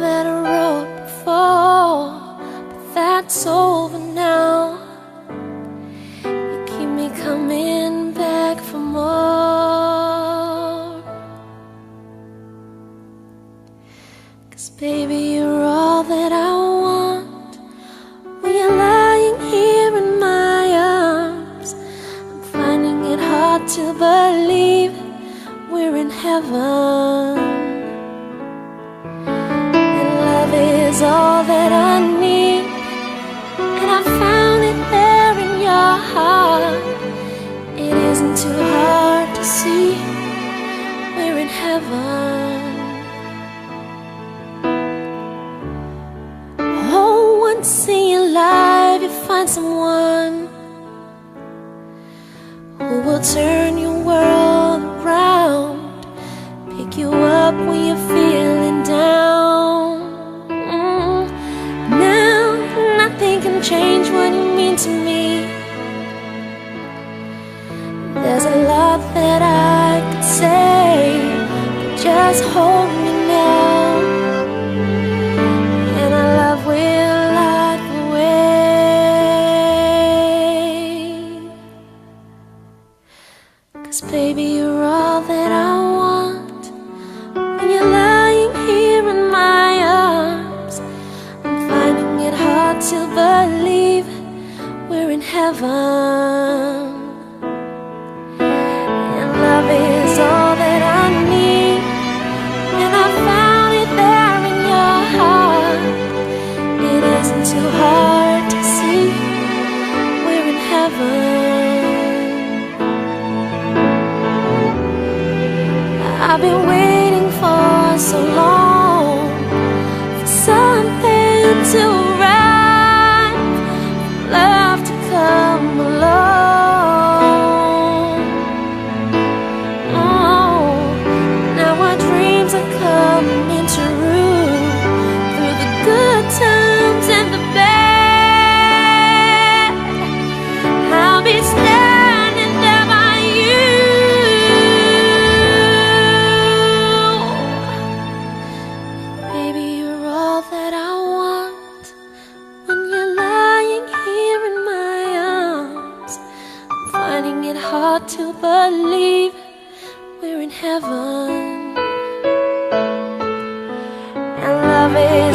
that I wrote before, but that's over now. You keep me coming back for more, 'cause baby, you're all that I want. When you're lying here in my arms, I'm finding it hard to believe we're in heaven. And love is all that I need, and I found it there in your heart. It isn't too hard to see we're in heaven. Oh, once in your life you find someone who will turn your world around, pick you up when you're feeling down. Now nothing can change what you mean to me. There's a lot that I could say, but just hold me now, and our love will light the way. 'Cause baby, you're all that I want. When you're lying here in my arms, I'm finding it hard to believe we're in heaven. And love is all that I need, and I found it there in your heart. It isn't too hard to see we're in heaven. I've been waiting for so long for something to arrive, for love to come along. Oh, now our dreams are coming true, through the good times and the bad. I'll be standing there by you. Baby, you're all that I want. When you're lying here in my arms, I'm finding it hard to believe we're in heaven. And love is